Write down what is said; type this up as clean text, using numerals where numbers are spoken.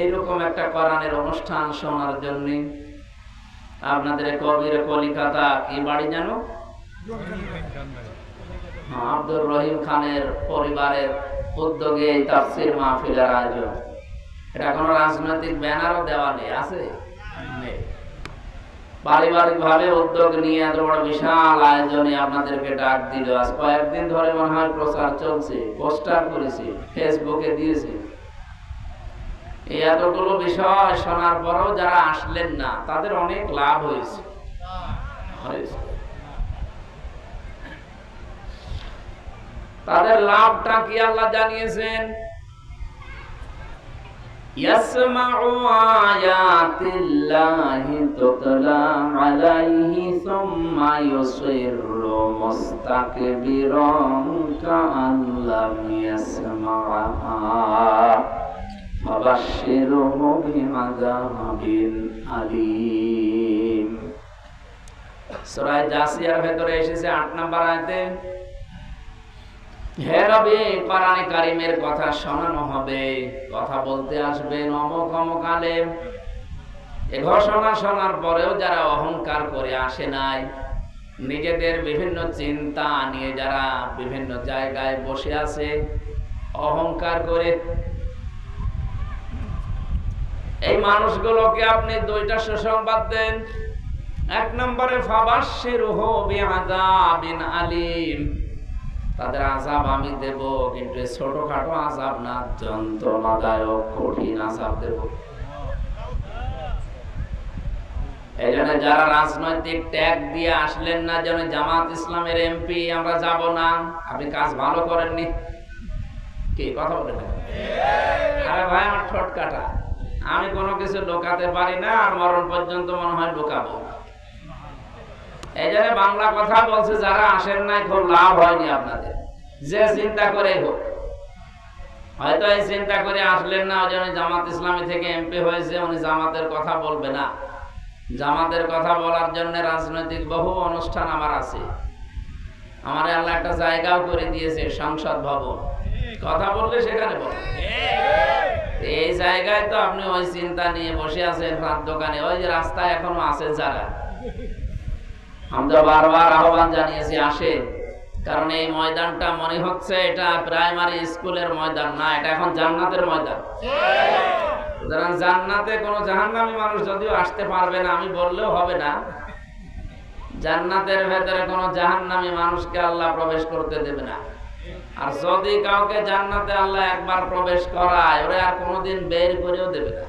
এইরকম একটা কোরআনের অনুষ্ঠান শোনার জন্য আপনাদের কবির কলিকাতা কি বাড়ি জানো, আব্দুর রহিম খানের পরিবারের উদ্যোগে এই তাফসীর মাহফিলের আয়োজন। এটা কোনো রাজনৈতিক ব্যানারও দেওয়া নেই, আছে পারিবারিক ভাবে উদ্যোগ নিয়ে এত বড় বিশাল আয়োজনে আপনাদেরকে ডাক দিল। আজ কয়েকদিন ধরে মনে হয় প্রচার চলছে, পোস্টার করেছি, ফেসবুকে দিয়েছি। এতগুলো বিষয় শোনার পরেও যারা আসলেন না তাদের অনেক লাভ হয়েছে। তাদের লাভটা কি আল্লাহ জানিয়েছেন, ইয়াসমাউ আয়াতিল্লাহি তুতলা আলাইহি সুম্মা ইউসিরু মুস্তাকবিরান কাআল্লাম ইয়াসমাআহা ফাবাশশিরহু বিআযাবিন আলীম। সূরা জাসিয়ার ভেতরে এসেছে ৮ নম্বর আয়াতে, হে নবী কোরআনে কারীমের কথা শোনানো হবে, কথা বলতে আসবেন অমুক অমুক আলেম। এই ঘোষণা শোনার পরেও যারা অহংকার করে আসে নাই, নিজেদের বিভিন্ন চিন্তা নিয়ে যারা বিভিন্ন জায়গায় বসে আছে অহংকার করে, এই মানুষগুলোকে আপনি দুইটা সুসংবাদ দেন। ১ নম্বরে ফাবাশশিরহু বিআযাবিন আলীম, তাদের আযাব আমি দেব, কিন্তু ছোটখাটো আযাব না, যন্ত্রণাদায়ক কঠিন আযাব দেব। এই জন্য যারা রাজনৈতিক ট্যাগ দিয়ে আসলেন না, যেন জামাত ইসলামের এমপি আমরা যাব না, আপনি কাজ ভালো করেননি। কি কথা বলেন? আরে ভাই আমার ঠোঁট কাটা, আমি কোনো কিছু লুকাতে পারি না, আর মরণ পর্যন্ত মনে হয় লুকাবো। এই জন্য বাংলা কথা বলছে, যারা আসেন নাই খুব লাভ হয়নি আপনাদের। যে চিন্তা করে হোক, হয়তো এই চিন্তা করে আসলেন না, ওই জন্য জামাত ইসলামী থেকে এমপি হয়েছে, উনি জামাতের কথা বলবে না। জামাতের কথা বলার জন্য রাজনৈতিক বহু অনুষ্ঠান আমার আছে, আমার আল্লাহ একটা জায়গাও করে দিয়েছে, সংসদ ভবন। কথা বললে সেখানে বল। এই জায়গায় তো আপনি ওই চিন্তা নিয়ে বসে আছেন রাত দোকানে, ওই যে রাস্তায় এখনো আছেন যারা, আমরা বারবার আহ্বান জানিয়েছি আসেন, কারণ এই ময়দানটা মনে হচ্ছে এটা প্রাইমারি স্কুলের ময়দান না, এটা এখন জান্নাতের ময়দান। সুতরাং জান্নাতে কোনো জাহান্নামী মানুষ যদিও আসতে পারবে না, আমি বললেও হবে না। জান্নাতের ভেতরে কোনো জাহান্নামী মানুষকে আল্লাহ প্রবেশ করতে দেবে না। আর যদি কাউকে জান্নাতে আল্লাহ একবার প্রবেশ করায়, ওরা আর কোনোদিন বের করেও দেবে না।